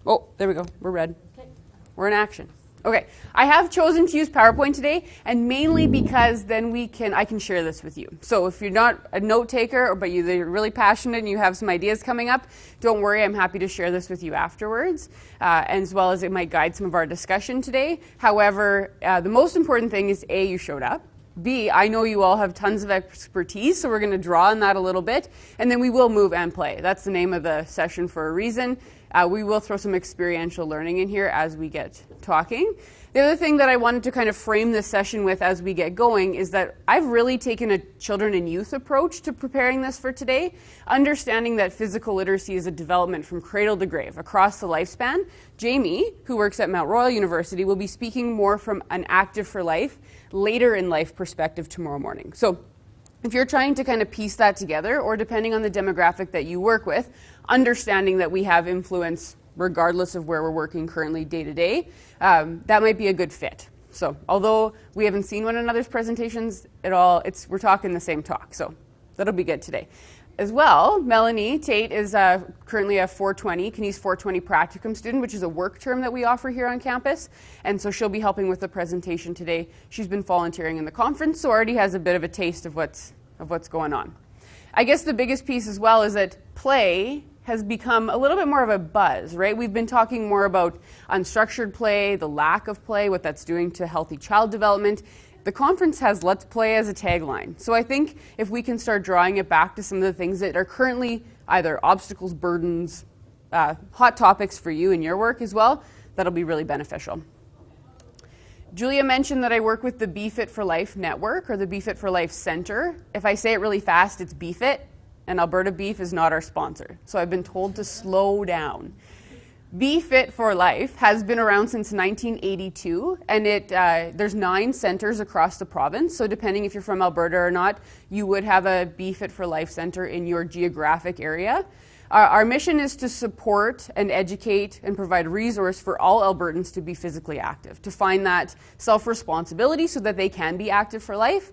Oh, there we go. We're red. Okay. We're in action. Okay. I have chosen to use PowerPoint today, and mainly because then I can share this with you. So if you're not a note taker, but you're really passionate and you have some ideas coming up, don't worry. I'm happy to share this with you afterwards, as well as it might guide some of our discussion today. However, the most important thing is A, you showed up. B, I know you all have tons of expertise, so we're going to draw on that a little bit, and then we will move and play. That's the name of the session for a reason. We will throw some experiential learning in here as we get talking. The other thing that I wanted to kind of frame this session with as we get going is that I've really taken a children and youth approach to preparing this for today, understanding that physical literacy is a development from cradle to grave across the lifespan. Jamie, who works at Mount Royal University, will be speaking more from an active for life, later in life perspective tomorrow morning. So if you're trying to kind of piece that together, or depending on the demographic that you work with, understanding that we have influence regardless of where we're working currently day to day, that might be a good fit. So although we haven't seen one another's presentations at all, we're talking the same talk, so that'll be good today. As well, Melanie Tate is currently a 420, Knies 420 practicum student, which is a work term that we offer here on campus. And so she'll be helping with the presentation today. She's been volunteering in the conference, so already has a bit of a taste of what's going on. I guess the biggest piece as well is that play has become a little bit more of a buzz, right? We've been talking more about unstructured play, the lack of play, what that's doing to healthy child development. The conference has Let's Play as a tagline. So I think if we can start drawing it back to some of the things that are currently either obstacles, burdens, hot topics for you in your work as well, that'll be really beneficial. Julia mentioned that I work with the BeFit for Life Network, or the BeFit for Life Center. If I say it really fast, it's BeFit, and Alberta Beef is not our sponsor. So I've been told to slow down. BeFit for Life has been around since 1982, and there's 9 centers across the province. So depending if you're from Alberta or not, you would have a BeFit for Life center in your geographic area. Our mission is to support and educate and provide resource for all Albertans to be physically active, to find that self-responsibility so that they can be active for life.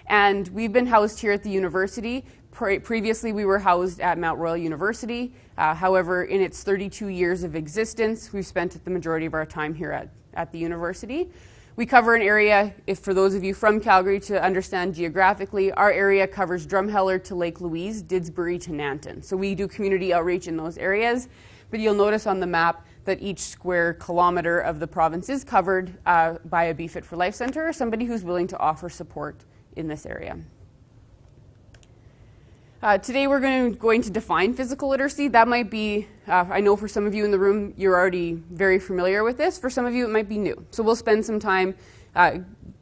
And we've been housed here at the university. Previously, we were housed at Mount Royal University. However, in its 32 years of existence, we've spent the majority of our time here at the university. We cover an area, for those of you from Calgary to understand geographically, our area covers Drumheller to Lake Louise, Didsbury to Nanton. So we do community outreach in those areas. But you'll notice on the map that each square kilometer of the province is covered by a BeFit for Life center, or somebody who's willing to offer support in this area. Today we're going to define physical literacy. That might be, I know for some of you in the room, you're already very familiar with this. For some of you, it might be new. So we'll spend some time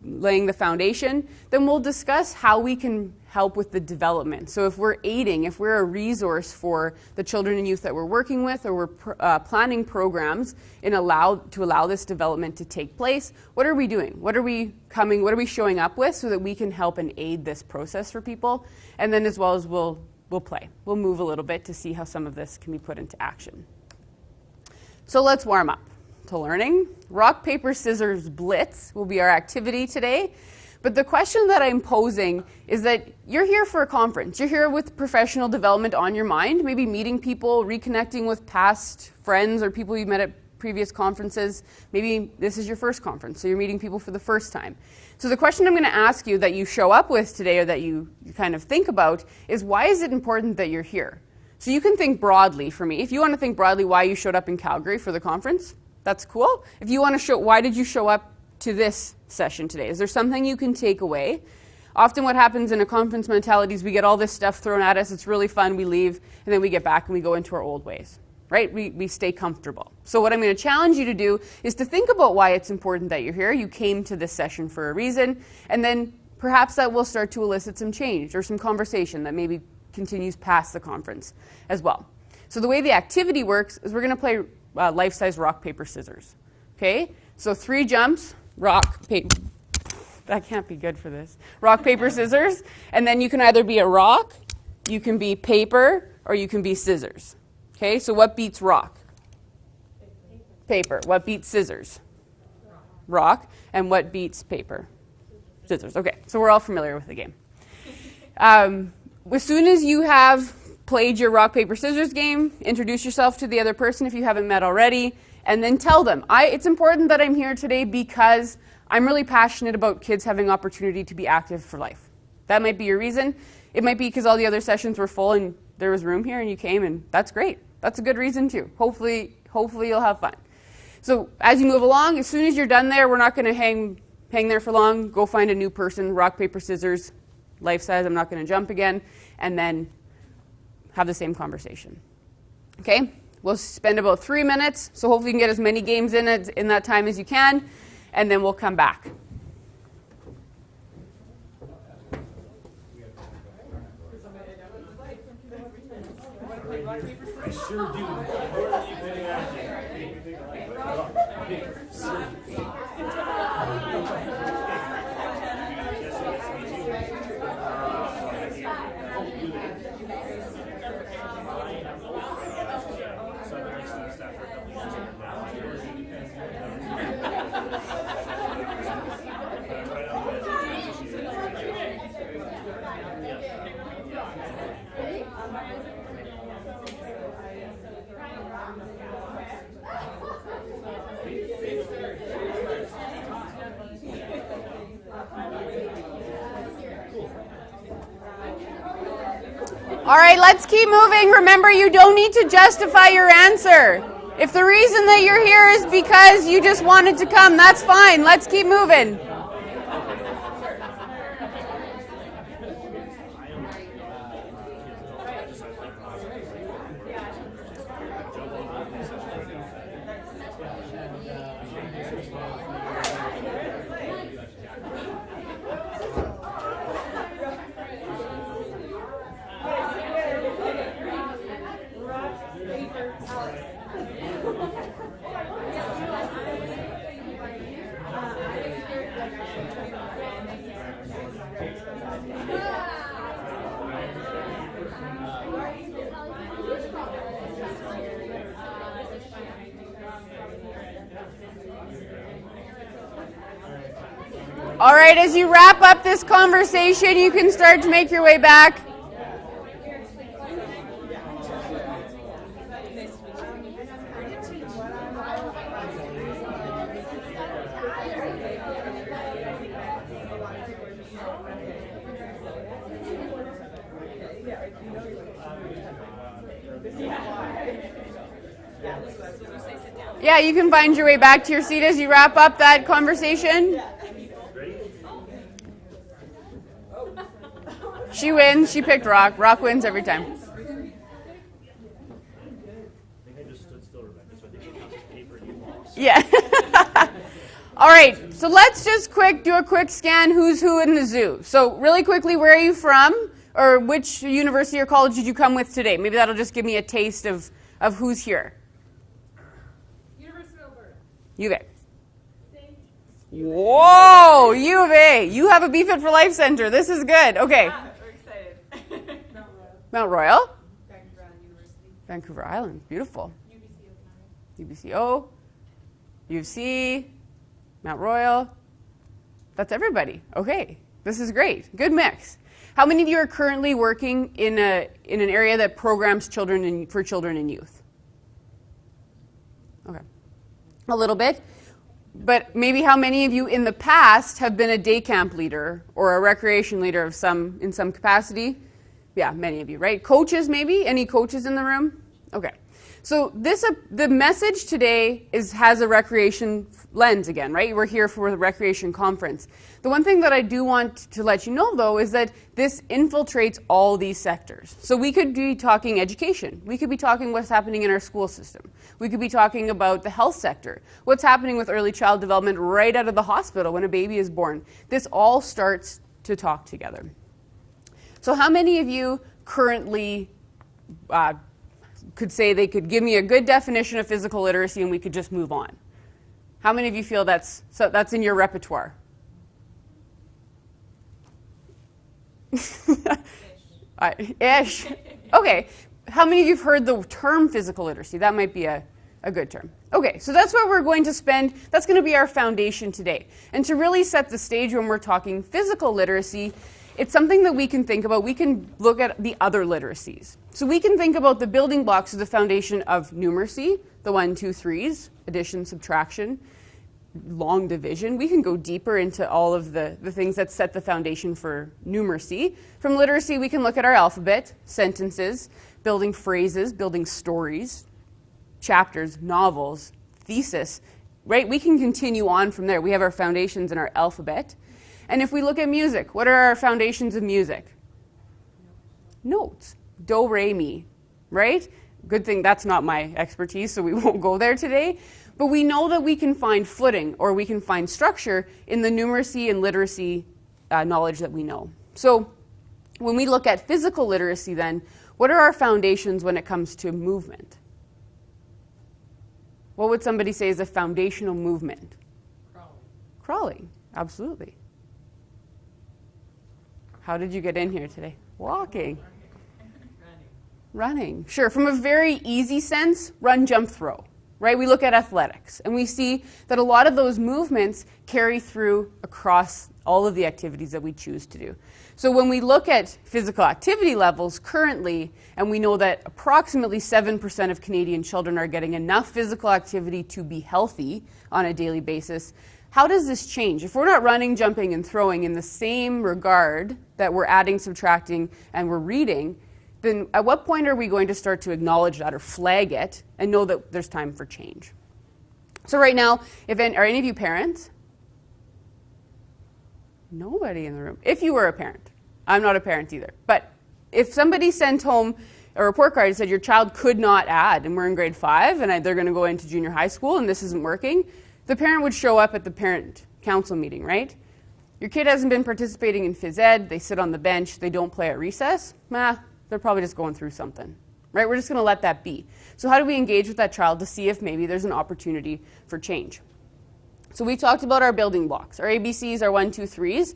laying the foundation. Then we'll discuss how we can help with the development. So if we're aiding, if we're a resource for the children and youth that we're working with, or we're planning programs to allow this development to take place, what are we doing? What are we showing up with so that we can help and aid this process for people? And then as well as we'll play. We'll move a little bit to see how some of this can be put into action. So let's warm up to learning. Rock, paper, scissors, blitz will be our activity today. But the question that I'm posing is that you're here for a conference. You're here with professional development on your mind, maybe meeting people, reconnecting with past friends or people you've met at previous conferences. Maybe this is your first conference, so you're meeting people for the first time. So the question I'm going to ask you that you show up with today, or that you kind of think about, is why is it important that you're here? So you can think broadly for me. If you want to think broadly why you showed up in Calgary for the conference, that's cool. If you want to why did you show up to this session today? Is there something you can take away? Often what happens in a conference mentality is we get all this stuff thrown at us, it's really fun, we leave, and then we get back and we go into our old ways, right? We stay comfortable. So what I'm going to challenge you to do is to think about why it's important that you're here. You came to this session for a reason, and then perhaps that will start to elicit some change or some conversation that maybe continues past the conference as well. So the way the activity works is we're going to play life-size rock, paper, scissors. Okay? So 3 jumps, rock, paper. That can't be good for this. Rock, paper, scissors. And then you can either be a rock, you can be paper, or you can be scissors. Okay? So what beats rock? Paper. What beats scissors? Rock. And what beats paper? Scissors. Okay. So we're all familiar with the game. As soon as you have played your rock, paper, scissors game, introduce yourself to the other person if you haven't met already, and then tell them, it's important that I'm here today because I'm really passionate about kids having opportunity to be active for life. That might be your reason. It might be because all the other sessions were full and there was room here and you came, and that's great. That's a good reason too. Hopefully you'll have fun. So as you move along, as soon as you're done there, we're not going to hang there for long. Go find a new person, rock, paper, scissors, life size, I'm not going to jump again, and then have the same conversation. Okay? We'll spend about 3 minutes, so hopefully you can get as many games in that time as you can, and then we'll come back. I sure do. All right, let's keep moving. Remember, you don't need to justify your answer. If the reason that you're here is because you just wanted to come, that's fine. Let's keep moving. All right, as you wrap up this conversation, you can start to make your way back. Yeah, you can find your way back to your seat as you wrap up that conversation. She wins. She picked rock. Rock wins every time. Yeah. All right. So let's just do a quick scan. Who's who in the zoo? So really quickly, where are you from, or which university or college did you come with today? Maybe that'll just give me a taste of who's here. University of Alberta. U of A. Whoa, U of A. You have a BFit for Life Center. This is good. Okay. We're excited. Mount Royal. Vancouver Island University. Vancouver Island. Beautiful. UBCO. UBCO. U of C. Mount Royal. That's everybody. Okay. This is great. Good mix. How many of you are currently working in an area that programs for children and youth? Okay. A little bit. But maybe how many of you in the past have been a day camp leader or a recreation leader in some capacity? Yeah, many of you, right? Coaches maybe? Any coaches in the room? Okay. So the message today has a recreation lens again, right? We're here for the recreation conference. The one thing that I do want to let you know, though, is that this infiltrates all these sectors. So we could be talking education. We could be talking what's happening in our school system. We could be talking about the health sector. What's happening with early child development right out of the hospital when a baby is born. This all starts to talk together. So how many of you currently could say they could give me a good definition of physical literacy and we could just move on? How many of you feel that's in your repertoire? Ish. Okay. How many of you have heard the term physical literacy? That might be a good term. Okay, so that's where we're going to that's going to be our foundation today. And to really set the stage when we're talking physical literacy, it's something that we can think about. We can look at the other literacies. So we can think about the building blocks of the foundation of numeracy, the 1, 2, 3s, addition, subtraction, long division. We can go deeper into all of the things that set the foundation for numeracy. From literacy, we can look at our alphabet, sentences, building phrases, building stories, chapters, novels, thesis, right? We can continue on from there. We have our foundations in our alphabet. And if we look at music, what are our foundations of music? Notes. Do, re, mi, right? Good thing that's not my expertise, so we won't go there today. But we know that we can find footing or we can find structure in the numeracy and literacy knowledge that we know. So when we look at physical literacy then, what are our foundations when it comes to movement? What would somebody say is a foundational movement? Crawling. Crawling, absolutely. How did you get in here today? Walking. Running. Sure, from a very easy sense, run, jump, throw, right? We look at athletics and we see that a lot of those movements carry through across all of the activities that we choose to do. So when we look at physical activity levels currently, and we know that approximately 7% of Canadian children are getting enough physical activity to be healthy on a daily basis, how does this change? If we're not running, jumping, and throwing in the same regard that we're adding, subtracting, and we're reading, then at what point are we going to start to acknowledge that or flag it and know that there's time for change? So right now, are any of you parents? Nobody in the room. If you were a parent. I'm not a parent either. But if somebody sent home a report card and said your child could not add, and we're in grade 5 and they're going to go into junior high school and this isn't working, the parent would show up at the parent council meeting, right? Your kid hasn't been participating in phys ed, they sit on the bench, they don't play at recess, they're probably just going through something, right? We're just going to let that be. So how do we engage with that child to see if maybe there's an opportunity for change? So we talked about our building blocks, our ABCs, our 1, 2, 3s.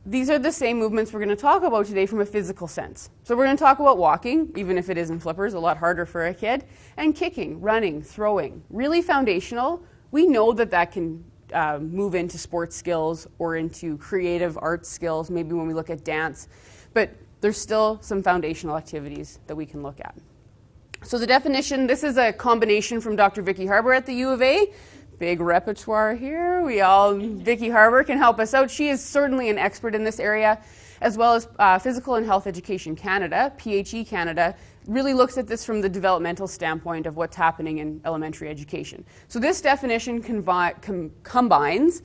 These are the same movements we're going to talk about today from a physical sense. So we're going to talk about walking, even if it is in flippers, a lot harder for a kid, and kicking, running, throwing, really foundational. We know that that can move into sports skills or into creative arts skills, maybe when we look at dance, but there's still some foundational activities that we can look at. So the definition, this is a combination from Dr. Vicki Harbour at the U of A. Big repertoire here. Vicki Harbour can help us out. She is certainly an expert in this area, as well as Physical and Health Education Canada, PHE Canada, really looks at this from the developmental standpoint of what's happening in elementary education. So this definition combines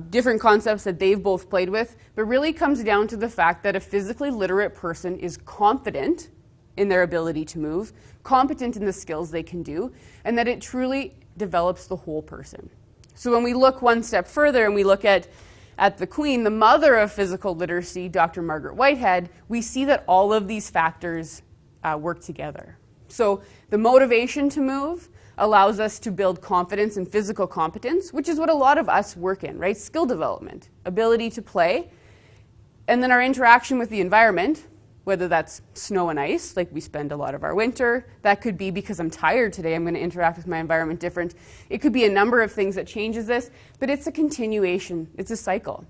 different concepts that they've both played with, but really comes down to the fact that a physically literate person is confident in their ability to move, competent in the skills they can do, and that it truly develops the whole person. So when we look one step further and we look at the Queen, the mother of physical literacy, Dr. Margaret Whitehead, we see that all of these factors work together. So the motivation to move allows us to build confidence and physical competence, which is what a lot of us work in, right? Skill development, ability to play, and then our interaction with the environment, whether that's snow and ice, like we spend a lot of our winter. That could be because I'm tired today, I'm going to interact with my environment different. It could be a number of things that changes this, but it's a continuation, it's a cycle.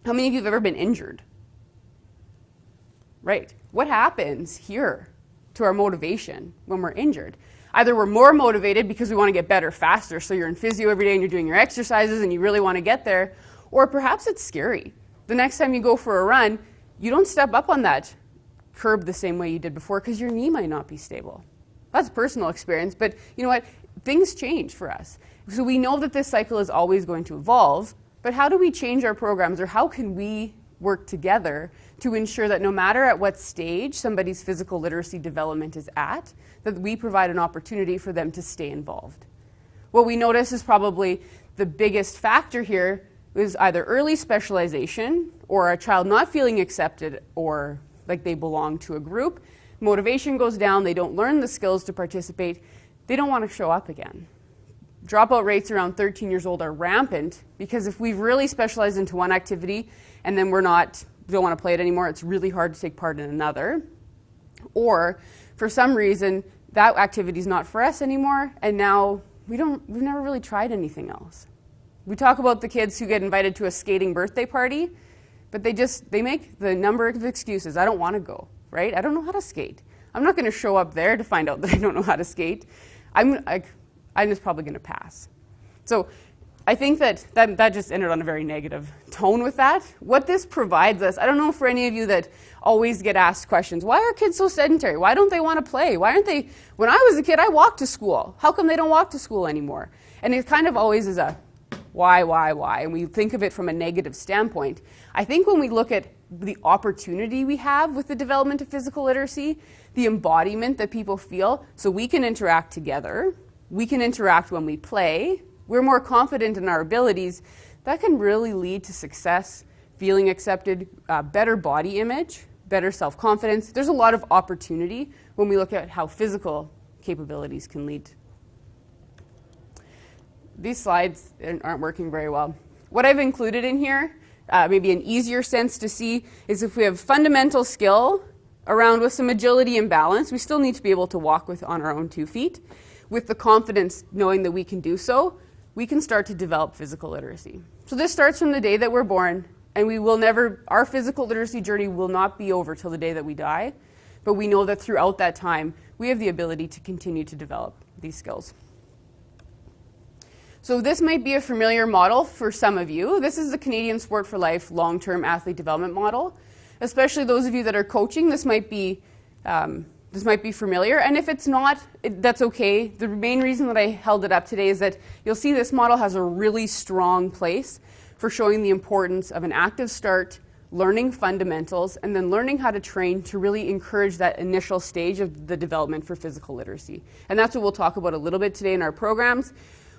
How many of you have ever been injured? Right. What happens here to our motivation when we're injured? Either we're more motivated because we want to get better faster, so you're in physio every day and you're doing your exercises and you really want to get there, or perhaps it's scary. The next time you go for a run, you don't step up on that curb the same way you did before because your knee might not be stable. That's personal experience, but you know what? Things change for us. So we know that this cycle is always going to evolve, but how do we change our programs, or how can we work together to ensure that no matter at what stage somebody's physical literacy development is at, that we provide an opportunity for them to stay involved? What we notice is probably the biggest factor here is either early specialization or a child not feeling accepted or like they belong to a group. Motivation goes down, they don't learn the skills to participate, they don't want to show up again. Dropout rates around 13 years old are rampant because if we've really specialized into one activity and then don't want to play it anymore, it's really hard to take part in another. Or for some reason, that activity is not for us anymore, and now we've never really tried anything else. We talk about the kids who get invited to a skating birthday party. but they make the number of excuses. I don't want to go, right? I don't know how to skate. I'm not going to show up there to find out that I don't know how to skate. I'm just probably going to pass. So I think that just ended on a very negative tone with that. What this provides us, I don't know for any of you that always get asked questions, why are kids so sedentary? Why don't they want to play? Why aren't they, when I was a kid, I walked to school. How come they don't walk to school anymore? And it kind of always is a why, and we think of it from a negative standpoint. I think when we look at the opportunity we have with the development of physical literacy, the embodiment that people feel, so we can interact together, we can interact when we play, we're more confident in our abilities, that can really lead to success, feeling accepted, better body image, better self-confidence. There's a lot of opportunity when we look at how physical capabilities can lead. These slides aren't working very well. What I've included in here, maybe an easier sense to see, is if we have fundamental skill around with some agility and balance, we still need to be able to walk on our own 2 feet. With the confidence knowing that we can do so, we can start to develop physical literacy. So this starts from the day that we're born, and our physical literacy journey will not be over till the day that we die, but we know that throughout that time, we have the ability to continue to develop these skills. So this might be a familiar model for some of you. This is the Canadian Sport for Life long-term athlete development model. Especially those of you that are coaching, this might be familiar, and if it's not, that's okay. The main reason that I held it up today is that you'll see this model has a really strong place for showing the importance of an active start, learning fundamentals, and then learning how to train to really encourage that initial stage of the development for physical literacy. And that's what we'll talk about a little bit today in our programs.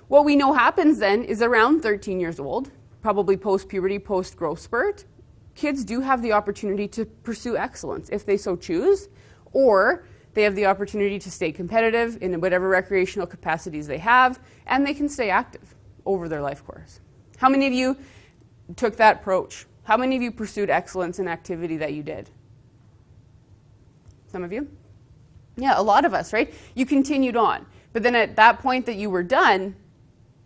What we know happens then is around 13 years old, probably post-puberty, post-growth spurt, kids do have the opportunity to pursue excellence if they so choose, or they have the opportunity to stay competitive in whatever recreational capacities they have, and they can stay active over their life course. How many of you took that approach? How many of you pursued excellence in activity that you did? Some of you? Yeah, a lot of us, right? You continued on. But then at that point that you were done,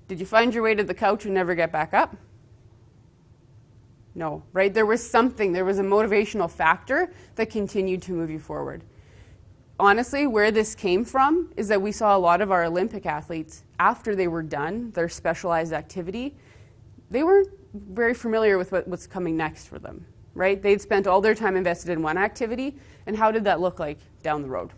did you find your way to the couch and never get back up? No, right? There was a motivational factor that continued to move you forward. Honestly, where this came from is that we saw a lot of our Olympic athletes, after they were done their specialized activity, they weren't very familiar with what's coming next for them, right? They'd spent all their time invested in one activity, and how did that look like down the road?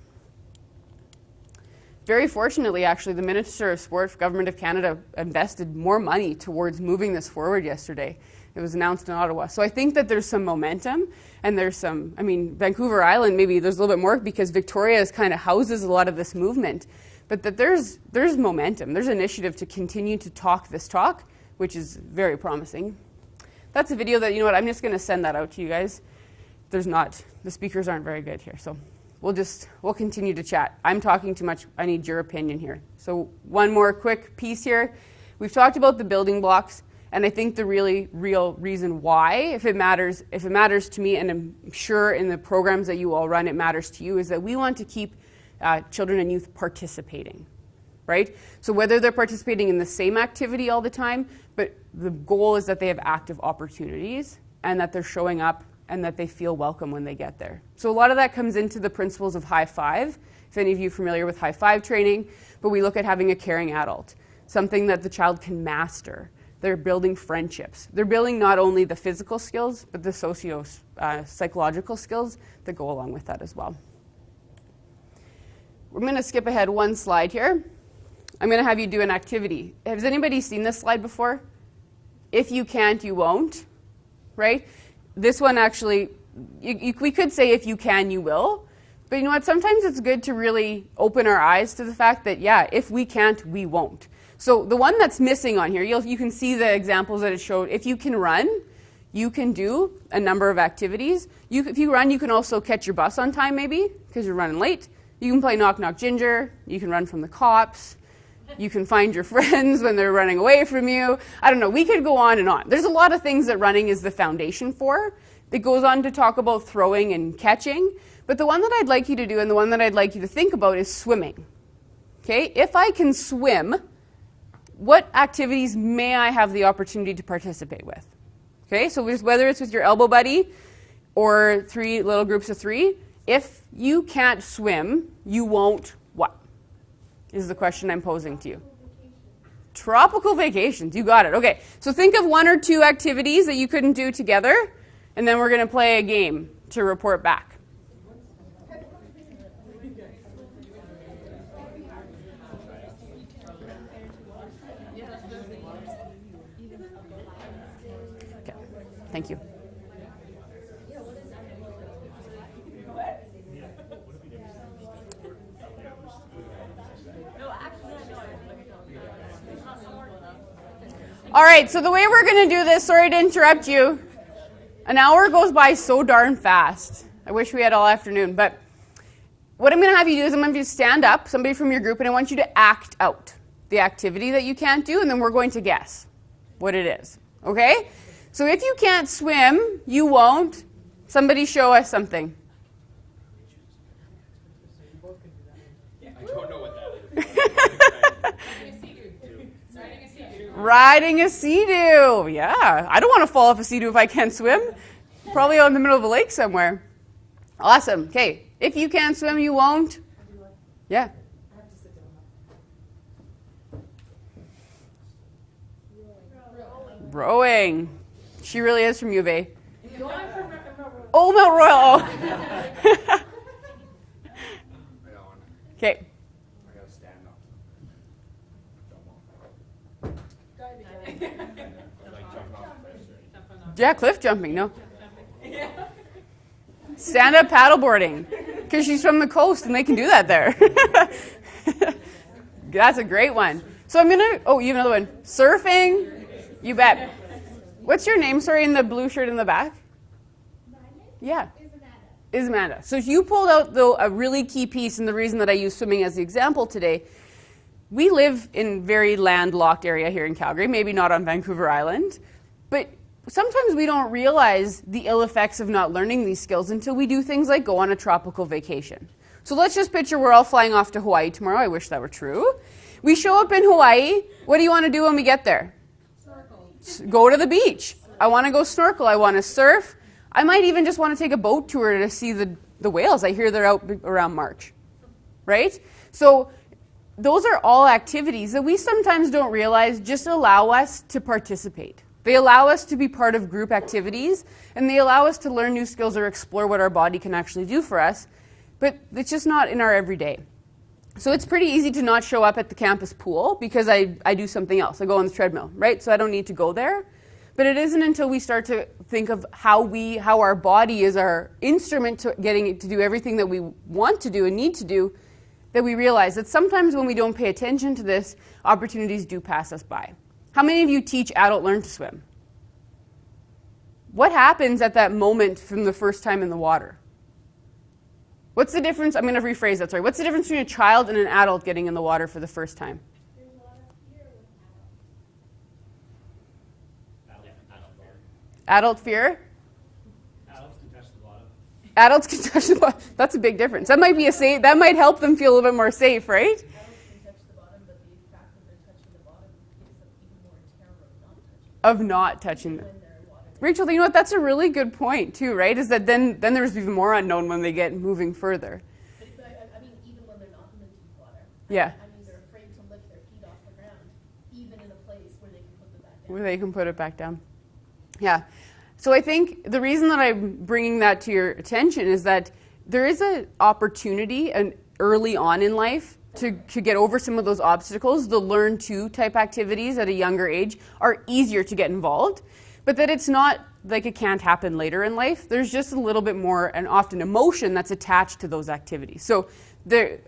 Very fortunately, actually, the Minister of Sport, Government of Canada, invested more money towards moving this forward yesterday. It was announced in Ottawa. So I think that there's some momentum, and Vancouver Island, maybe there's a little bit more because Victoria kind of houses a lot of this movement. But that there's momentum. There's initiative to continue to talk this talk, which is very promising. That's a video that, I'm just going to send that out to you guys. The speakers aren't very good here, so we'll continue to chat. I'm talking too much. I need your opinion here. So one more quick piece here. We've talked about the building blocks. And I think the really real reason why, if it matters to me, and I'm sure in the programs that you all run it matters to you, is that we want to keep children and youth participating, right? So whether they're participating in the same activity all the time, but the goal is that they have active opportunities and that they're showing up and that they feel welcome when they get there. So a lot of that comes into the principles of high five, if any of you are familiar with high five training, but we look at having a caring adult, something that the child can master. They're building friendships. They're building not only the physical skills, but the psychological skills that go along with that as well. We're going to skip ahead one slide here. I'm going to have you do an activity. Has anybody seen this slide before? If you can't, you won't, right? This one actually, we could say if you can, you will. But you know what? Sometimes it's good to really open our eyes to the fact that, yeah, if we can't, we won't. So the one that's missing on here, you can see the examples that it showed. If you can run, you can do a number of activities. If you run, you can also catch your bus on time maybe, because you're running late. You can play Knock Knock Ginger. You can run from the cops. You can find your friends when they're running away from you. I don't know. We could go on and on. There's a lot of things that running is the foundation for. It goes on to talk about throwing and catching. But the one that I'd like you to do and the one that I'd like you to think about is swimming. Okay? If I can swim, what activities may I have the opportunity to participate with? Okay, so whether it's with your elbow buddy or 3 little groups of 3, if you can't swim, you won't what? Is the question I'm posing to you. Tropical vacations, you got it. Okay, so think of 1 or 2 activities that you couldn't do together, and then we're going to play a game to report back. Okay, thank you. All right, so the way we're going to do this, sorry to interrupt you. An hour goes by so darn fast. I wish we had all afternoon, but what I'm going to have you do is I'm going to have you stand up, somebody from your group, and I want you to act out the activity that you can't do, and then we're going to guess what it is. Okay? So if you can't swim, you won't. Somebody show us something. I don't know what that is. Riding a sea-doo. Yeah. I don't want to fall off a sea-doo if I can't swim. Probably out in the middle of a lake somewhere. Awesome. Okay. If you can't swim, you won't. Yeah. Rowing. She really is from U of A. Oh, Mount Royal. Oh. Okay. I gotta stand up. Yeah, cliff jumping, no. Stand-up paddleboarding, because she's from the coast and they can do that there. That's a great one. So I'm gonna, oh, you have another one. Surfing, you bet. What's your name, sorry, in the blue shirt in the back? Yeah. Is Amanda. So you pulled out, though, a really key piece, and the reason that I use swimming as the example today. We live in very landlocked area here in Calgary, maybe not on Vancouver Island, but sometimes we don't realize the ill effects of not learning these skills until we do things like go on a tropical vacation. So let's just picture we're all flying off to Hawaii tomorrow. I wish that were true. We show up in Hawaii. What do you want to do when we get there? Snorkel. Go to the beach. I want to go snorkel. I want to surf. I might even just want to take a boat tour to see the whales. I hear they're out around March, right? So those are all activities that we sometimes don't realize just allow us to participate. They allow us to be part of group activities, and they allow us to learn new skills or explore what our body can actually do for us, but it's just not in our everyday. So it's pretty easy to not show up at the campus pool because I do something else. I go on the treadmill, right? So I don't need to go there. But it isn't until we start to think of how our body is our instrument to getting it to do everything that we want to do and need to do that we realize that sometimes when we don't pay attention to this, opportunities do pass us by. How many of you teach adult learn to swim? What happens at that moment from the first time in the water? What's the difference? I'm going to rephrase that, sorry. What's the difference between a child and an adult getting in the water for the first time? There's a lot of fear with Adult adults. fear? Adults can touch the bottom. Adults can touch the bottom. That's a big difference. That might help them feel a little bit more safe, right? Adults can touch the bottom, but the fact that they're touching the bottom gives them even more terror of not touching Of not touching them. when they're in water. Rachel, you know what? That's a really good point too, right? Is that then there's even more unknown when they get moving further. But I mean, even when they're not in the deep water. Yeah. I mean, they're afraid to lift their feet off the ground, even in a place where they can put them back down. Where they can put it back down. Yeah. So I think the reason that I'm bringing that to your attention is that there is an opportunity and early on in life to get over some of those obstacles. The learn to type activities at a younger age are easier to get involved, but that it's not like it can't happen later in life. There's just a little bit more and often emotion that's attached to those activities. So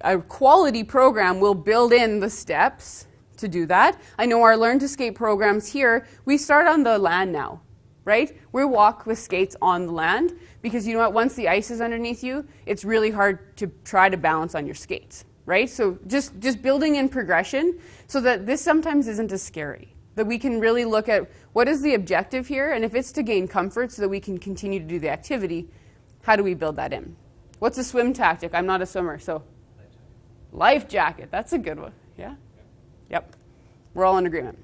a quality program will build in the steps to do that. I know our Learn to Skate programs here, we start on the land now, right? We walk with skates on the land because you know what, once the ice is underneath you, it's really hard to try to balance on your skates, right? So just building in progression so that this sometimes isn't as scary, that we can really look at what is the objective here, and if it's to gain comfort so that we can continue to do the activity, how do we build that in? What's a swim tactic? I'm not a swimmer, so life jacket. That's a good one. Yeah? Yep. We're all in agreement.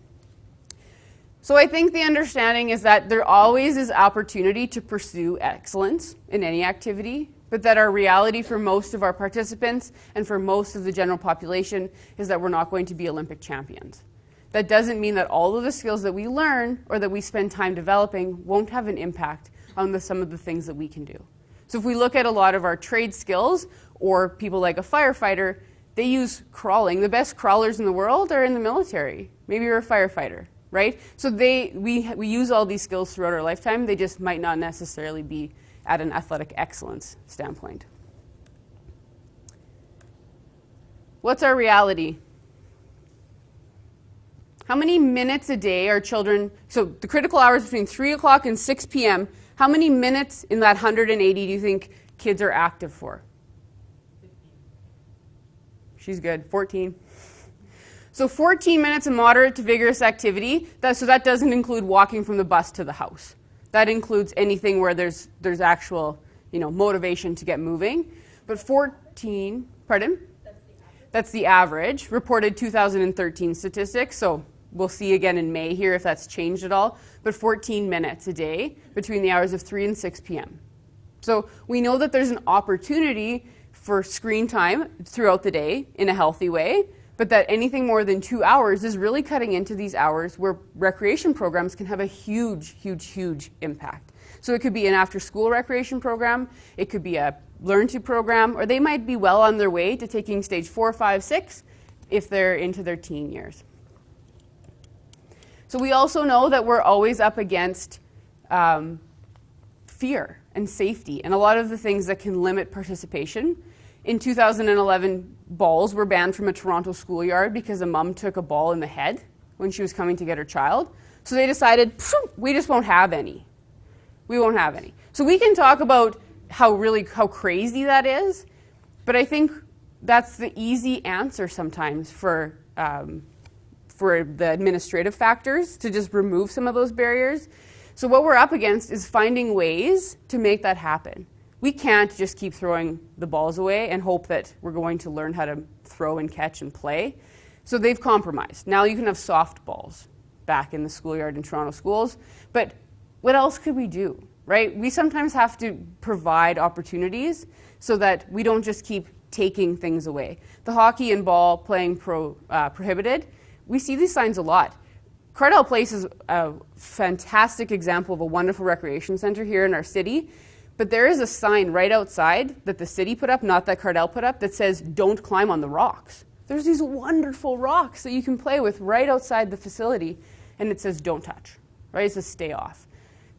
So I think the understanding is that there always is opportunity to pursue excellence in any activity, but that our reality for most of our participants and for most of the general population is that we're not going to be Olympic champions. That doesn't mean that all of the skills that we learn or that we spend time developing won't have an impact on some of the things that we can do. So if we look at a lot of our trade skills or people like a firefighter, they use crawling. The best crawlers in the world are in the military. Maybe you're a firefighter, right? So we use all these skills throughout our lifetime. They just might not necessarily be at an athletic excellence standpoint. What's our reality? How many minutes a day are children, so the critical hours between 3 o'clock and 6 p.m., how many minutes in that 180 do you think kids are active for? 15. She's good, 14. So 14 minutes of moderate to vigorous activity, so that doesn't include walking from the bus to the house. That includes anything where there's actual, motivation to get moving. But 14, pardon? That's the average, reported 2013 statistics, so we'll see again in May here if that's changed at all, but 14 minutes a day between the hours of 3 and 6 p.m. So we know that there's an opportunity for screen time throughout the day in a healthy way, but that anything more than 2 hours is really cutting into these hours where recreation programs can have a huge, huge, huge impact. So it could be an after-school recreation program, it could be a learn-to program, or they might be well on their way to taking stage 4, 5, 6 if they're into their teen years. So we also know that we're always up against fear and safety and a lot of the things that can limit participation. In 2011, balls were banned from a Toronto schoolyard because a mom took a ball in the head when she was coming to get her child. So they decided, we just won't have any. We won't have any. So we can talk about how crazy that is, but I think that's the easy answer sometimes for the administrative factors to just remove some of those barriers. So what we're up against is finding ways to make that happen. We can't just keep throwing the balls away and hope that we're going to learn how to throw and catch and play. So they've compromised. Now you can have softballs back in the schoolyard in Toronto schools, but what else could we do, right? We sometimes have to provide opportunities so that we don't just keep taking things away. The hockey and ball playing prohibited, we see these signs a lot. Cardell Place is a fantastic example of a wonderful recreation center here in our city, but there is a sign right outside that the city put up, not that Cardell put up, that says, don't climb on the rocks. There's these wonderful rocks that you can play with right outside the facility, and it says, don't touch, right? It says, stay off.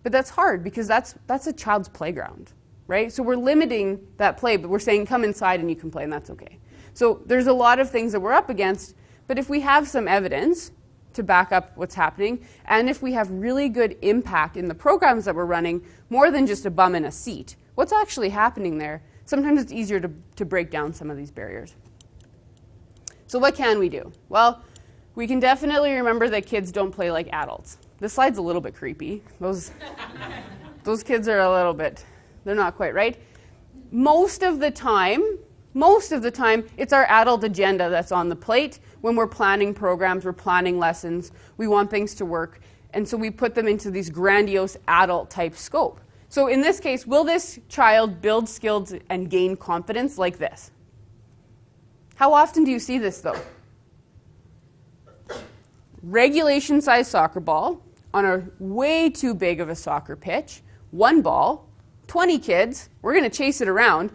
But that's hard because that's a child's playground, right? So we're limiting that play, but we're saying, come inside and you can play, and that's okay. So there's a lot of things that we're up against, but if we have some evidence to back up what's happening, and if we have really good impact in the programs that we're running, more than just a bum in a seat, what's actually happening there, sometimes it's easier to break down some of these barriers. So what can we do? Well, we can definitely remember that kids don't play like adults. This slide's a little bit creepy. Those kids are a little bit, they're not quite right. Most of the time, it's our adult agenda that's on the plate. When we're planning programs, we're planning lessons, we want things to work, and so we put them into these grandiose adult-type scope. So in this case, will this child build skills and gain confidence like this? How often do you see this, though? Regulation-sized soccer ball on a way too big of a soccer pitch, one ball, 20 kids, we're going to chase it around.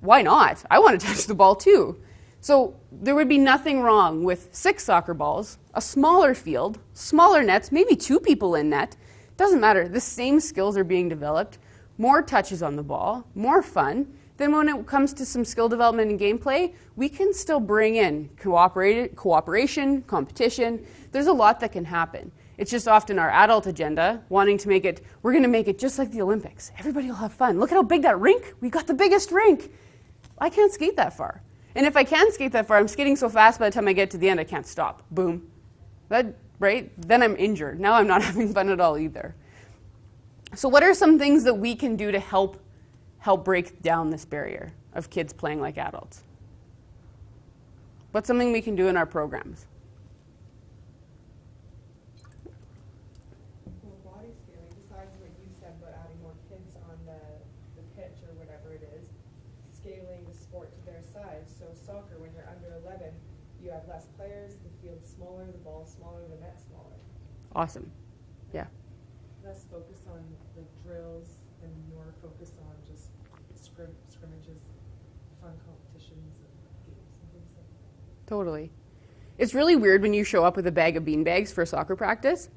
Why not? I want to touch the ball too. So there would be nothing wrong with 6 soccer balls, a smaller field, smaller nets, maybe 2 people in net. Doesn't matter. The same skills are being developed, more touches on the ball, more fun. Then when it comes to some skill development and gameplay, we can still bring in cooperation, competition. There's a lot that can happen. It's just often our adult agenda, wanting to make it, we're going to make it just like the Olympics. Everybody will have fun. Look at how big that rink. We got the biggest rink. I can't skate that far. And if I can skate that far, I'm skating so fast by the time I get to the end, I can't stop. Boom. Right? Then I'm injured. Now I'm not having fun at all either. So what are some things that we can do to help break down this barrier of kids playing like adults? What's something we can do in our programs? you have less players, the field's smaller, the ball's smaller, the net's smaller. Awesome. Yeah. Less focus on the drills and more focus on just scrimmages, fun competitions and games and things like that. Totally. It's really weird when you show up with a bag of beanbags for soccer practice.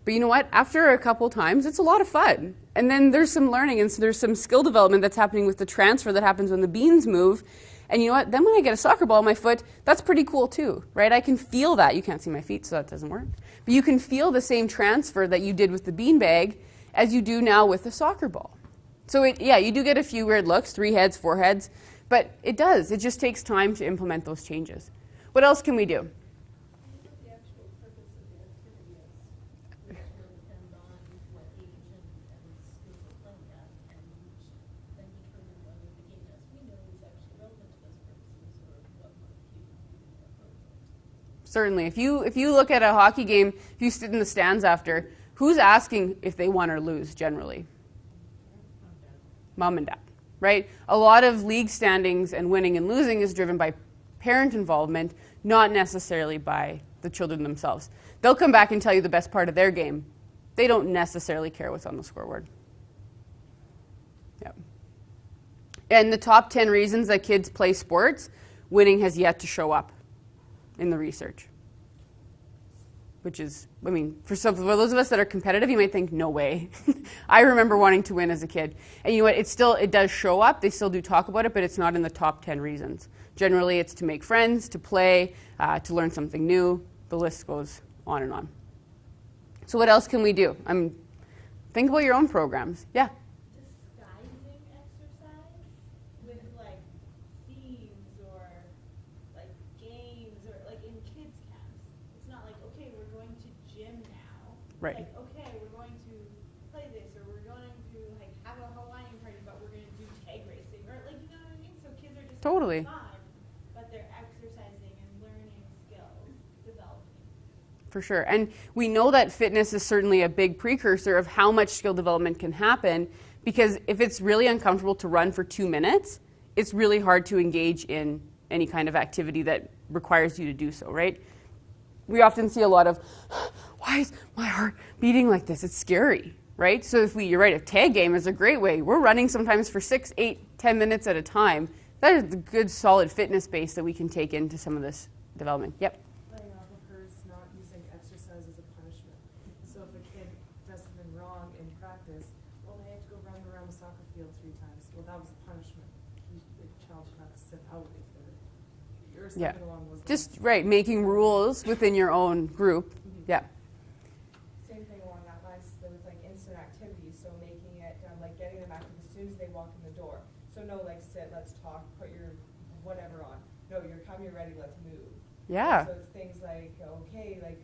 But you know what? After a couple times, it's a lot of fun. And then there's some learning and so there's some skill development that's happening with the transfer that happens when the beans move. And you know what? Then when I get a soccer ball in my foot, that's pretty cool too, right? I can feel that. You can't see my feet, so that doesn't work. But you can feel the same transfer that you did with the beanbag as you do now with the soccer ball. So you do get a few weird looks, 3 heads, 4 heads, but it does. It just takes time to implement those changes. What else can we do? What the actual purpose of the activity is, which will depend on what age and skill we're playing at, and which then determine whether the game as we know is actually relevant to those purposes or what modifications we can appropriate. Certainly. If you look at a hockey game, if you sit in the stands after, who's asking if they won or lose generally? Mom and dad, right? A lot of league standings and winning and losing is driven by parent involvement, not necessarily by the children themselves. They'll come back and tell you the best part of their game. They don't necessarily care what's on the scoreboard. Yep. And the top 10 reasons that kids play sports, winning has yet to show up in the research. Which is, for those of us that are competitive, you might think, no way. I remember wanting to win as a kid. And you know what, it does show up, they still do talk about it, but it's not in the top 10 reasons. Generally, it's to make friends, to play, to learn something new. The list goes on and on. So what else can we do? Think about your own programs. Yeah? Disguising exercise with like themes or like games or like in kids camps. It's not like, okay, we're going to gym now. Right. Like, okay, we're going to play this or we're going to like have a Hawaiian party, but we're going to do tag racing or like, you know what I mean? So kids are just Totally. having fun, but they're exercising and learning skills, developing. For sure. And we know that fitness is certainly a big precursor of how much skill development can happen, because if it's really uncomfortable to run for 2 minutes, it's really hard to engage in any kind of activity that requires you to do so, right? We often see a lot of, why is my heart beating like this? It's scary, right? So you're right, a tag game is a great way. We're running sometimes for 6, 8, 10 minutes at a time. That is a good, solid fitness base that we can take into some of this development. Yep. Playing off of her is not using exercise as a punishment. So if a kid does something wrong in practice, well, they have to go run around the soccer field 3 times. Well, that was a punishment. The child should have to sit out if or something along those lines. Just, right, making rules within your own group. Mm-hmm. Yeah. Same thing along that lines with like instant activities, so making it like getting them active as soon as they walk in the door. So no, like sit, let's talk, put your whatever on. No, you're ready, let's move. Yeah. So it's things like, okay, like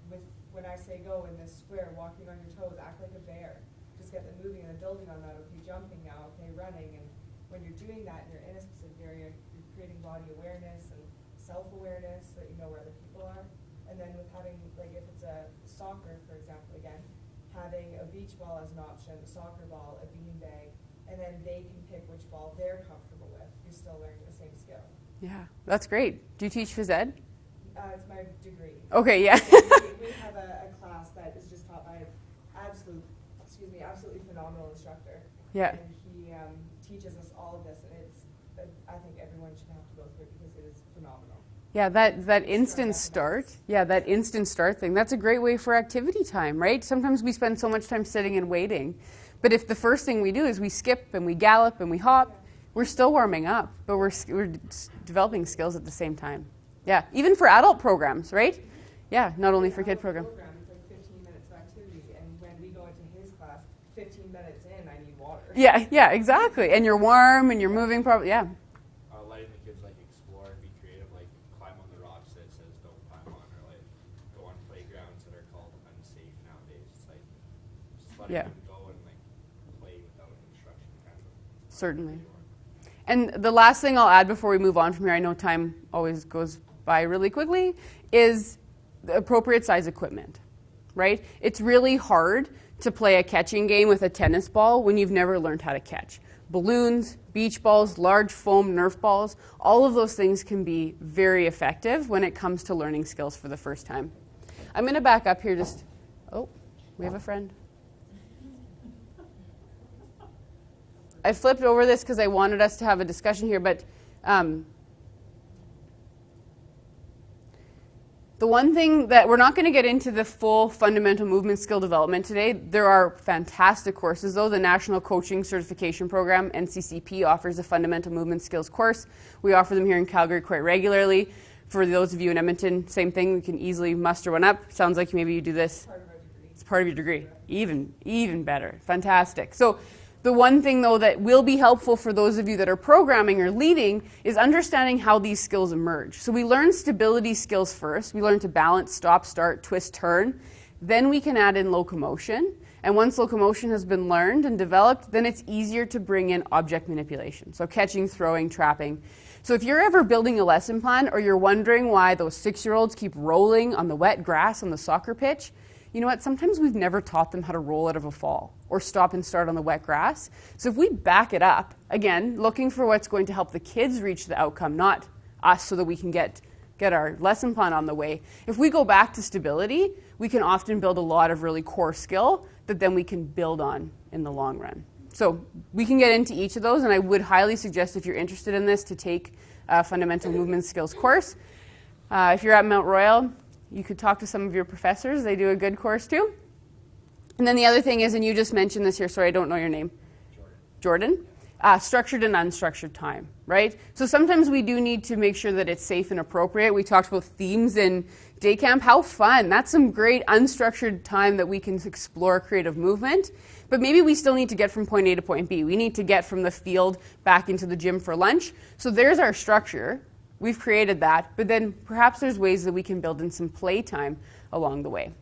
when I say go in this square, walking on your toes, act like a bear. Just get them moving and then building on that. Okay, jumping now, okay, running. And when you're doing that and you're in a specific area, you're creating body awareness and self-awareness so that you know where other people are. And then with having, like if it's a soccer, for example, again, having a beach ball as an option, a soccer ball, a beanbag, and then they can pick which ball they're comfortable with. You're still learning the same skill. Yeah, that's great. Do you teach phys ed? It's my degree. Okay, yeah. we have a class that is just taught by an absolutely phenomenal instructor. Yeah. And he teaches us all of this, and it's, I think everyone should have to go through it because it is phenomenal. Yeah, that instant start. Yeah, that instant start thing. That's a great way for activity time, right? Sometimes we spend so much time sitting and waiting. But if the first thing we do is we skip and we gallop and we hop, we're still warming up, but we're developing skills at the same time. Yeah, even for adult programs, right? Yeah, not only for kid program. It's like 15 minutes of activity, and when we go into his class, 15 minutes in, I need water. Yeah, exactly. And you're warm and you're moving properly. Yeah. Letting the kids like explore and be creative, like climb on the rocks that it says don't climb on, or like go on playgrounds that are called unsafe nowadays. It's like just letting them go and like play without instruction, kind of. Certainly. And the last thing I'll add before we move on from here, I know time always goes by really quickly, is the appropriate size equipment, right? It's really hard to play a catching game with a tennis ball when you've never learned how to catch. balloons, beach balls, large foam Nerf balls, all of those things can be very effective when it comes to learning skills for the first time. I'm going to back up here just, oh, we have a friend. I flipped over this because I wanted us to have a discussion here, but the one thing that we're not going to get into the full fundamental movement skill development today. There are fantastic courses though. The National Coaching Certification Program, NCCP, offers a fundamental movement skills course. We offer them here in Calgary quite regularly. For those of you in Edmonton, same thing. We can easily muster one up. Sounds like maybe you do this. It's part of your degree. Even better. Fantastic. So the one thing, though, that will be helpful for those of you that are programming or leading is understanding how these skills emerge. So we learn stability skills first. We learn to balance, stop, start, twist, turn. Then we can add in locomotion. And once locomotion has been learned and developed, then it's easier to bring in object manipulation. So catching, throwing, trapping. So if you're ever building a lesson plan or you're wondering why those 6-year-olds keep rolling on the wet grass on the soccer pitch, you know what? Sometimes we've never taught them how to roll out of a fall or stop and start on the wet grass. So if we back it up, again, looking for what's going to help the kids reach the outcome, not us, so that we can get our lesson plan on the way. If we go back to stability, we can often build a lot of really core skill that then we can build on in the long run. So we can get into each of those, and I would highly suggest, if you're interested in this, to take a fundamental movement skills course. If you're at Mount Royal, you could talk to some of your professors. They do a good course too. And then the other thing is, and you just mentioned this here, sorry, I don't know your name. Jordan. Structured and unstructured time, right? So sometimes we do need to make sure that it's safe and appropriate. We talked about themes in day camp. How fun. That's some great unstructured time that we can explore creative movement. But maybe we still need to get from point A to point B. We need to get from the field back into the gym for lunch. So there's our structure. We've created that, but then perhaps there's ways that we can build in some playtime along the way.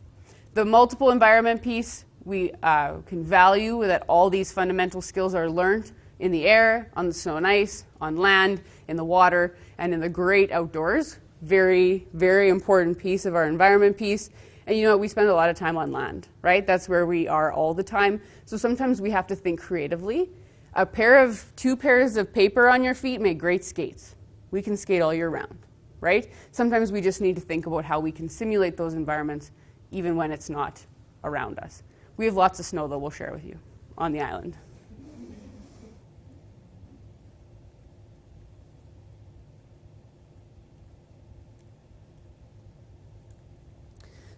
The multiple environment piece, we can value that all these fundamental skills are learned in the air, on the snow and ice, on land, in the water, and in the great outdoors. Very, very important piece of our environment piece. And you know what, we spend a lot of time on land, right? That's where we are all the time. So sometimes we have to think creatively. 2 pairs of paper on your feet make great skates. We can skate all year round, right? Sometimes we just need to think about how we can simulate those environments even when it's not around us. We have lots of snow that we'll share with you on the island.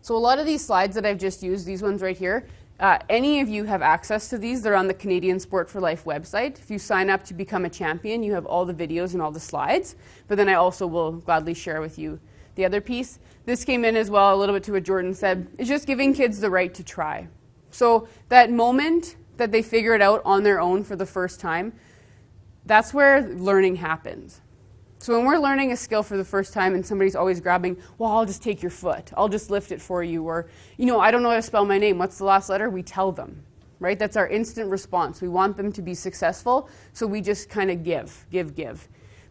So a lot of these slides that I've just used, these ones right here, any of you have access to these. They're on the Canadian Sport for Life website. If you sign up to become a champion, you have all the videos and all the slides. But then I also will gladly share with you the other piece. This came in as well, a little bit to what Jordan said. It's just giving kids the right to try. So that moment that they figure it out on their own for the first time, that's where learning happens. So when we're learning a skill for the first time and somebody's always grabbing, well, I'll just take your foot. I'll just lift it for you. Or, you know, I don't know how to spell my name. What's the last letter? We tell them, right? That's our instant response. We want them to be successful, so we just kind of give.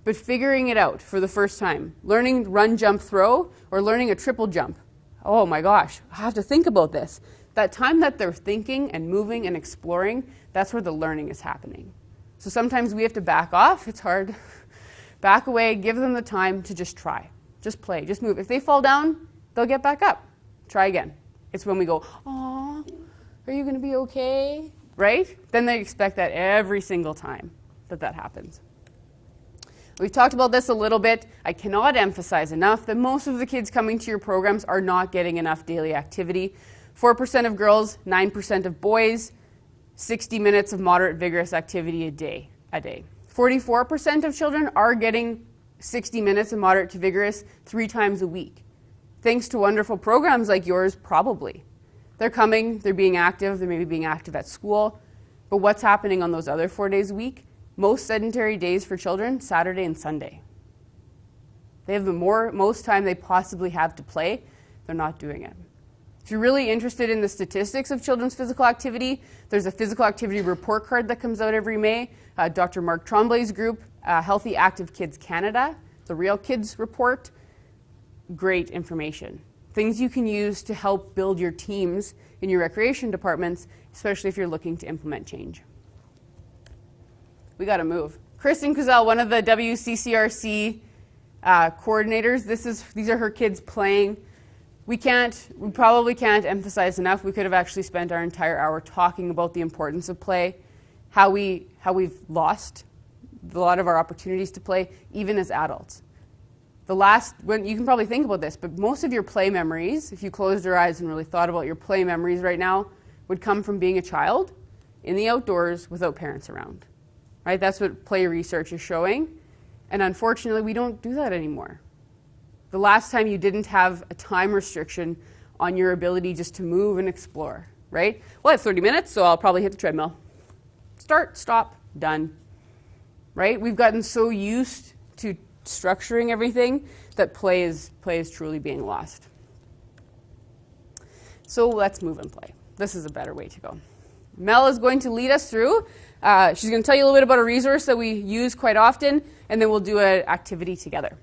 But figuring it out for the first time, learning run, jump, throw, or learning a triple jump. Oh my gosh, I have to think about this. That time that they're thinking and moving and exploring, that's where the learning is happening. So sometimes we have to back off. It's hard. Back away, give them the time to just try. Just play, just move. If they fall down, they'll get back up. Try again. It's when we go, aw, are you going to be okay? Right? Then they expect that every single time that happens. We've talked about this a little bit. I cannot emphasize enough that most of the kids coming to your programs are not getting enough daily activity. 4% of girls, 9% of boys, 60 minutes of moderate vigorous activity a day. 44% of children are getting 60 minutes of moderate to vigorous 3 times a week. Thanks to wonderful programs like yours, probably. They're coming, they're being active, they're maybe being active at school. But what's happening on those other 4 days a week? Most sedentary days for children, Saturday and Sunday. They have the most time they possibly have to play. They're not doing it. If you're really interested in the statistics of children's physical activity, there's a physical activity report card that comes out every May. Dr. Mark Tremblay's group, Healthy Active Kids Canada, the Real Kids Report. Great information. Things you can use to help build your teams in your recreation departments, especially if you're looking to implement change. we got to move. Kristen Kuzel, one of the WCCRC coordinators, these are her kids playing. We probably can't emphasize enough. We could have actually spent our entire hour talking about the importance of play, how we've lost a lot of our opportunities to play, even as adults. When you can probably think about this, but most of your play memories, if you closed your eyes and really thought about your play memories right now, would come from being a child in the outdoors without parents around. Right? That's what play research is showing. And unfortunately, we don't do that anymore. The last time you didn't have a time restriction on your ability just to move and explore, right? Well, I have 30 minutes, so I'll probably hit the treadmill. Start, stop, done. Right? We've gotten so used to structuring everything that play is truly being lost. So let's move and play. This is a better way to go. Mel is going to lead us through. She's going to tell you a little bit about a resource that we use quite often, and then we'll do an activity together.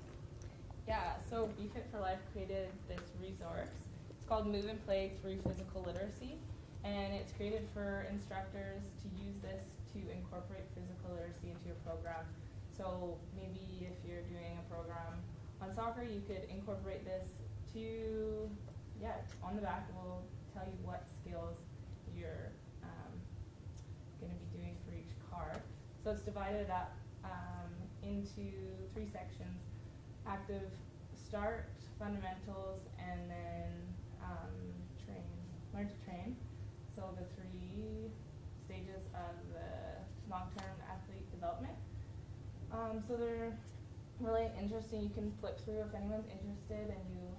Yeah, so BeFit for Life created this resource. It's called Move and Play Through Physical Literacy, and it's created for instructors to use this to incorporate physical literacy into your program. So maybe if you're doing a program on soccer, you could incorporate this to, on the back it will tell you what skills you're going to be doing for each card. So it's divided up into 3 sections: active start, fundamentals, and then learn to train. So the 3 stages of the long-term athlete development. So they're really interesting. You can flip through if anyone's interested, and you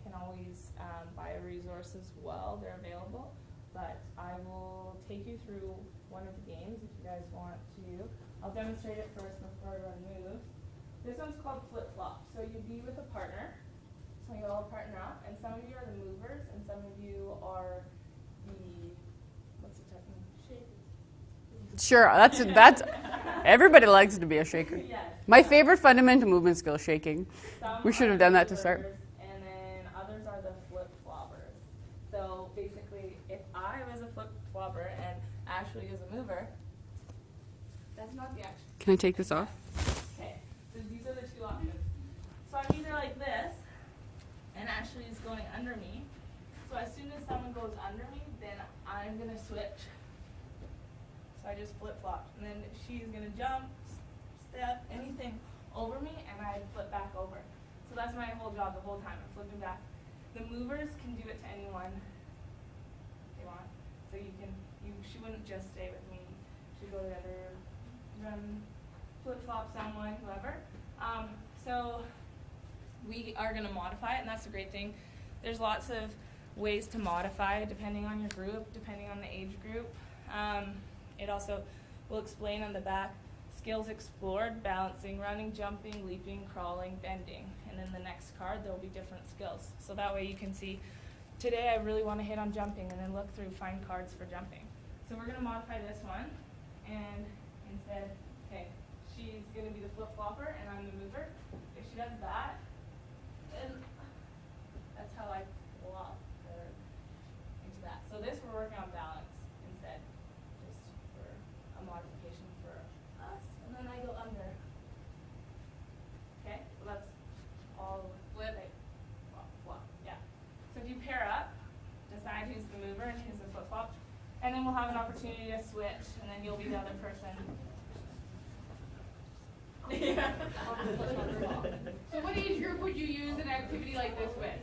can always buy a resource as well. They're available. But I will take you through one of the games if you guys want to. I'll demonstrate it first before I run moves. This one's called Flip Flop. So you'd be with a partner. So you all partner up, and some of you are the movers, and some of you are the, what's the technique? Shakers. Sure, that's everybody likes to be a shaker. Yes. My favorite fundamental movement skill is shaking. Some We should are have done the that to start. movers, and then others are the flip floppers. So basically, if I was a flip flopper and Ashley is a mover, that's not the action. Can I take this off? Okay, so these are the 2 options. So I'm either like this, and Ashley is going under me. So as soon as someone goes under me, then I'm going to switch. So I just flip-flop. And then she's going to jump, step, anything over me, and I flip back over. So that's my whole job the whole time. I'm flipping back. The movers can do it to anyone they want. So she wouldn't just stay with me. She'd go to the other, run, flip-flop someone, whoever. So we are going to modify it, and that's the great thing. There's lots of ways to modify depending on your group, depending on the age group. It also will explain on the back skills explored: balancing, running, jumping, leaping, crawling, bending. And then the next card, there will be different skills. So that way you can see, today I really want to hit on jumping, and then look through, find cards for jumping. So we're going to modify this one, and instead, okay, she's going to be the flip-flopper, and I'm the mover. If she does that, then that's how I flop her into that. So this, we're working on balance instead, just for a modification for us. And then I go under. Okay, so that's all flip, flop, flop, yeah. So if you pair up, decide who's the mover and who's the flip-flop, and then we'll have an opportunity to switch, and then you'll be the other person. Yeah. So what age group would you use an activity like this with?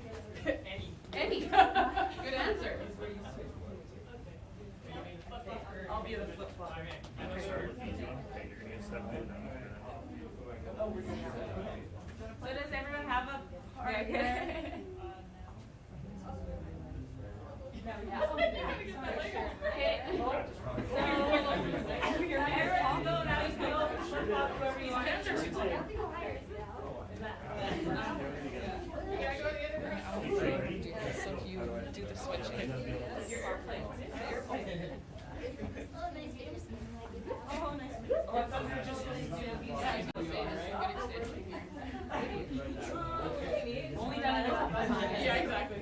Any. Good answer. I'll be the flip-flop. So does everyone have a part? Okay. So if you do the switching, you're airplane. Only done it once. Yeah, exactly.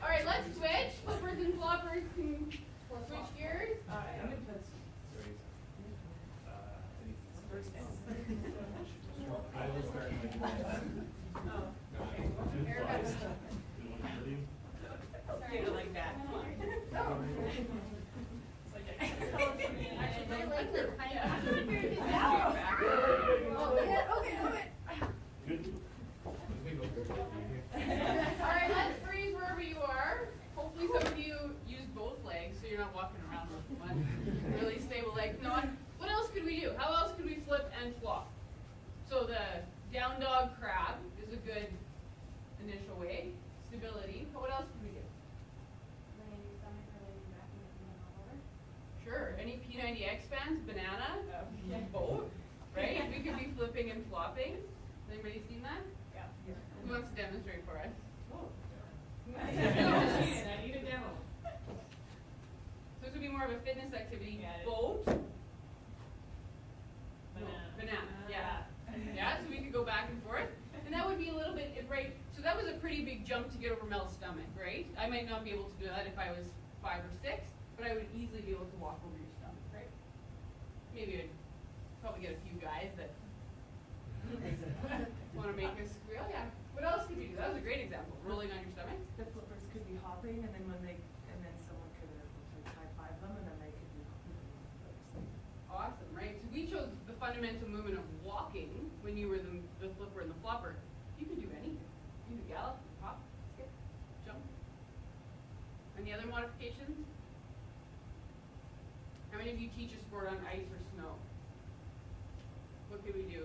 All right, let's switch. Flippers and floppers can Like that. Alright, let's freeze wherever you are. Hopefully some of you use both legs so you're not walking around with one really stable leg. What else could we do? How else could we flip and flop? So the down dog crab is a good initial way. Stability. What else could we do? Sure. Any P90X fans? Banana? Boat? Right? We could be flipping and flopping. Has anybody seen that? Yeah. Who wants to demonstrate for us? I need a demo. So this would be more of a fitness activity. Yeah. Boat? Banana. Yeah. Yeah, so we could go back and forth. And that would be a little bit, right? So that was a pretty big jump to get over Mel's stomach, right? I might not be able to do that if I was 5 or 6, but I would easily be able to walk over your stomach, right? Maybe I'd probably get a few guys that want to make us squeal. Yeah. What else could you do? That was a great example. Rolling on your stomach. The flippers could be hopping, and then someone could high five them, and then they could be hopping. Awesome, right? So we chose the fundamental movement of walking when you were the flipper and the flopper. You could do anything. You could gallop, hop, skip, jump. Any other modifications? How many of you teach a sport on ice or snow? What could we do?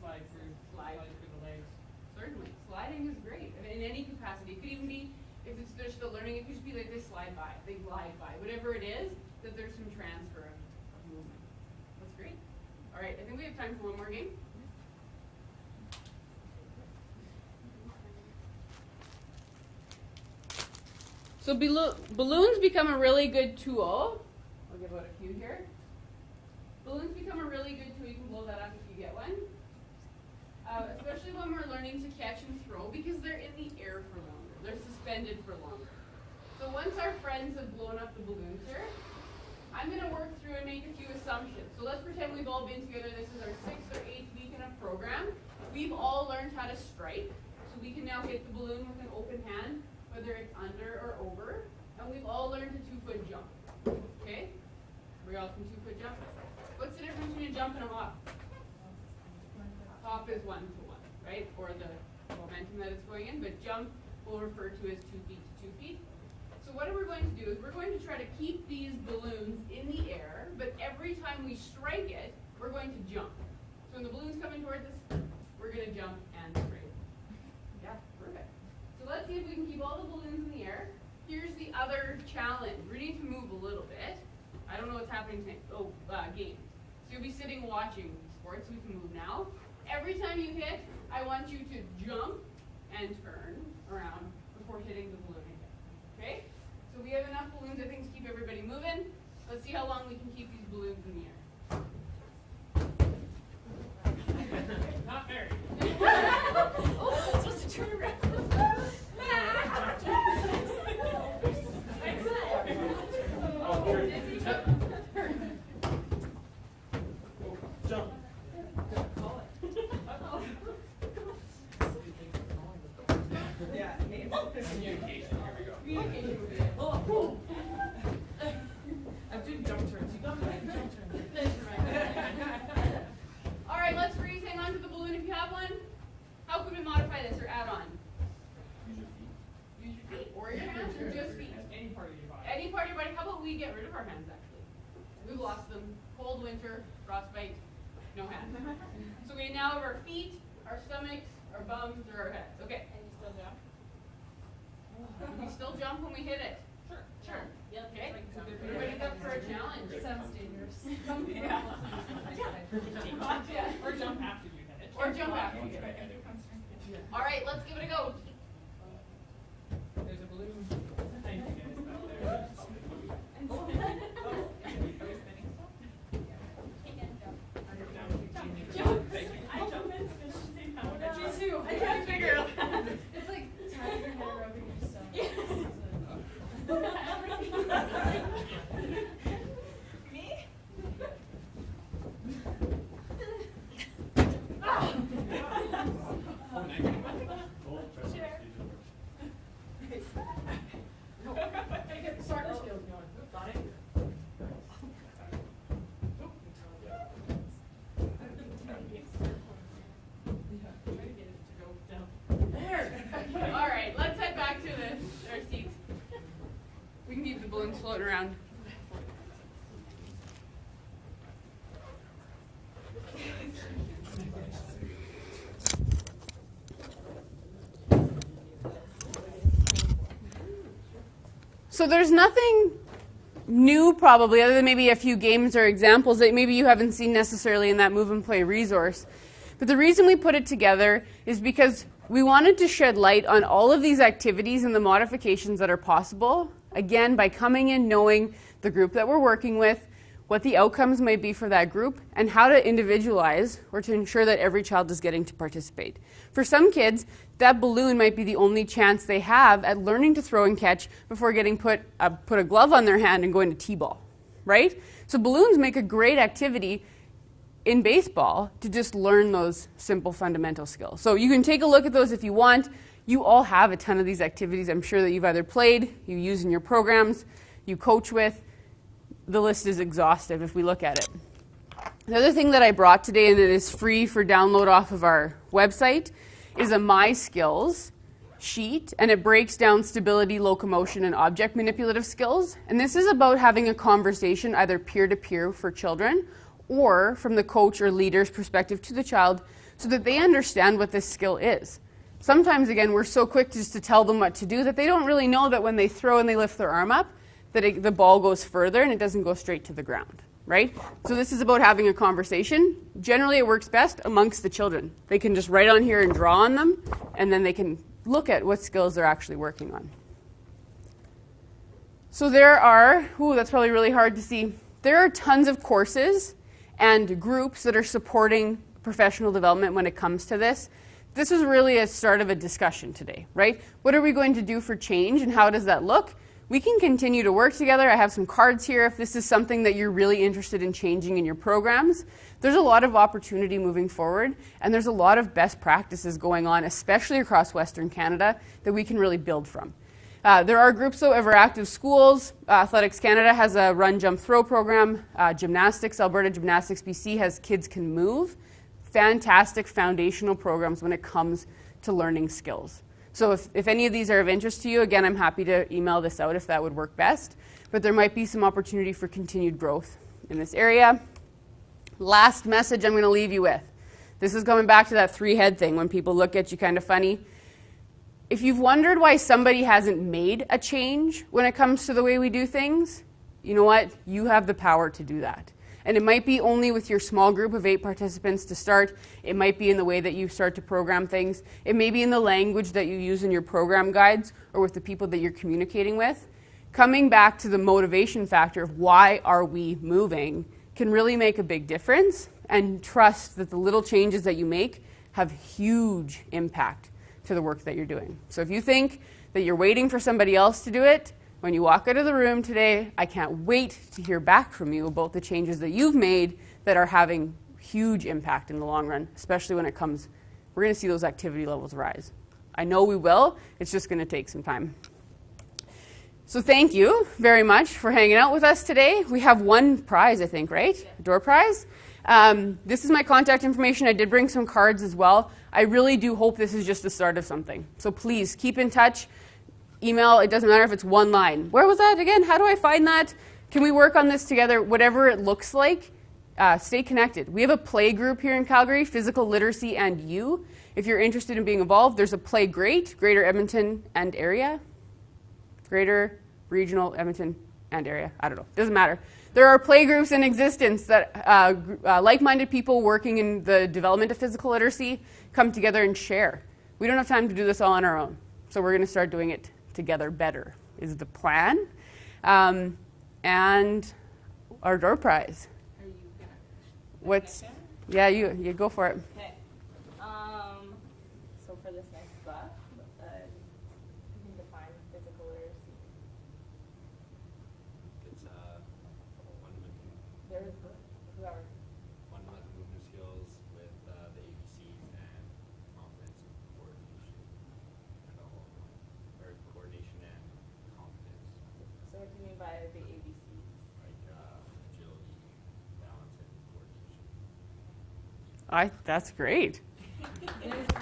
Slide through the legs. Certainly. Sliding is great in any capacity. It could even be, if it's they're still learning, it could just be like they slide by, they glide by. Whatever it is, that there's some transfer of movement. That's great. All right, I think we have time for one more game. So balloons become a really good tool. I'll give out a few here. Balloons become a really good tool. You can blow that up if you get one. Especially when we're learning to catch and throw because they're in the air for longer. They're suspended for longer. So once our friends have blown up the balloons here, I'm going to work through and make a few assumptions. So let's pretend we've all been together. This is our 6th or 8th week in a program. We've all learned how to strike. So we can now hit the balloon with an open hand, whether it's under or over. And we've all learned a 2-foot jump. Okay? We all can 2-foot jump. What's the difference between a jump and a hop? Hop is 1 to 1, right? Or the momentum that it's going in, but jump we'll refer to as 2 feet to 2 feet. So what we're going to do is we're going to try to keep these balloons in the air, but every time we strike it, we're going to jump. So when the balloon's coming towards us, we're going to jump and strike. Yeah, perfect. So let's see if we can keep all the balloons in the air. Here's the other challenge. We need to move a little bit. I don't know what's happening tonight. Game. So you'll be sitting watching sports. We can move now. Every time you hit, I want you to jump and turn around before hitting the balloon again. Okay? So we have enough balloons, I think, to keep everybody moving. Let's see how long we can keep these balloons in the air. Not very. Oh, I'm supposed to turn around. Jump. Yeah, Communication, here we go. Communication would be it. Oh. I'm doing jump turns. You got me doing jump turns. That's right. All right, let's freeze. Hang on to the balloon if you have one. How could we modify this or add on? Use your feet. Use your feet or your hands or just feet? Any part of your body. Any part of your body. How about we get rid of our hands actually? We've lost them. Cold winter, frostbite, no hands. So we now have our feet, our stomachs, our bums, or our heads. Okay. And you still jump? We still jump when we hit it. Sure. Sure. Yep. Okay. Like jump. Everybody's up for a challenge. Sounds dangerous. Yeah. Yeah. Or jump after you hit it. Or jump after you hit it. All right, let's give it a go. There's a balloon. Thank you guys back there. Are we spinning stuff? Jump. I jump in. Me too. I can't figure it out. It's like Tying your hair, rubbing your stomach. balloons floating around. So there's nothing new probably, other than maybe a few games or examples that maybe you haven't seen necessarily in that Move and Play resource. But the reason we put it together is because we wanted to shed light on all of these activities and the modifications that are possible, again, by coming in knowing the group that we're working with, what the outcomes might be for that group, and how to individualize or to ensure that every child is getting to participate. For some kids, that balloon might be the only chance they have at learning to throw and catch before getting put a glove on their hand and going to t-ball, right? So balloons make a great activity in baseball to just learn those simple fundamental skills. So you can take a look at those if you want. You all have a ton of these activities. I'm sure that you've either played, you use in your programs, you coach with. The list is exhaustive if we look at it. The other thing that I brought today, and it is free for download off of our website, is a My Skills sheet, and it breaks down stability, locomotion, and object manipulative skills. And this is about having a conversation either peer-to-peer for children or from the coach or leader's perspective to the child so that they understand what this skill is. Sometimes, again, we're so quick just to tell them what to do that they don't really know that when they throw and they lift their arm up, that the ball goes further and it doesn't go straight to the ground, right? So this is about having a conversation. Generally, it works best amongst the children. They can just write on here and draw on them, and then they can look at what skills they're actually working on. So there are, that's probably really hard to see. There are tons of courses and groups that are supporting professional development when it comes to this. This is really a start of a discussion today, right? What are we going to do for change and how does that look? We can continue to work together. I have some cards here if this is something that you're really interested in changing in your programs. There's a lot of opportunity moving forward, and there's a lot of best practices going on, especially across Western Canada, that we can really build from. There are groups, though, of our active schools. Athletics Canada has a run, jump, throw program. Gymnastics, Alberta Gymnastics BC has Kids Can Move. Fantastic foundational programs when it comes to learning skills. So if any of these are of interest to you, again, I'm happy to email this out if that would work best. But there might be some opportunity for continued growth in this area. Last message I'm going to leave you with. This is going back to that three-head thing when people look at you kind of funny. If you've wondered why somebody hasn't made a change when it comes to the way we do things, you know what? You have the power to do that. And it might be only with your small group of 8 participants to start. It might be in the way that you start to program things. It may be in the language that you use in your program guides or with the people that you're communicating with. Coming back to the motivation factor of why are we moving can really make a big difference, and trust that the little changes that you make have huge impact to the work that you're doing. So if you think that you're waiting for somebody else to do it, when you walk out of the room today, I can't wait to hear back from you about the changes that you've made that are having huge impact in the long run, especially when it comes, we're going to see those activity levels rise. I know we will. It's just going to take some time. So thank you very much for hanging out with us today. We have one prize, I think, right? A door prize. This is my contact information. I did bring some cards as well. I really do hope this is just the start of something. So please keep in touch. Email, it doesn't matter if it's one line. Where was that again? How do I find that? Can we work on this together? Whatever it looks like, stay connected. We have a play group here in Calgary, Physical Literacy and You. If you're interested in being involved, there's a Play Great, Greater Edmonton and Area. Greater Regional Edmonton and Area. I don't know. Doesn't matter. There are play groups in existence that like-minded people working in the development of physical literacy come together and share. We don't have time to do this all on our own, so we're going to start doing it together better is the plan. And our door prize. Are you gonna? What's? Yeah, you go for it. Okay. So for this next book, you can define physical literacy. It's There is whoever. fundamental movement skills with the ABCs and confidence and coordination and all, or coordination and confidence, So what do you mean by the ABCs? like agility, balance, and coordination. That's great. It's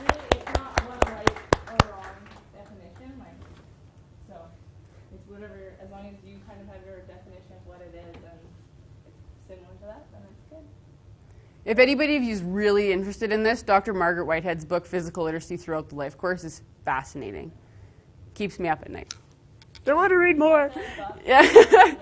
not one right or wrong definition, like, so it's whatever, as long as you kind of have your definition of what it is and it's similar to that, then it's good. If anybody of you is really interested in this, Dr. Margaret Whitehead's book, Physical Literacy Throughout the Life Course, is fascinating. Keeps me up at night. I want to read more. Yeah.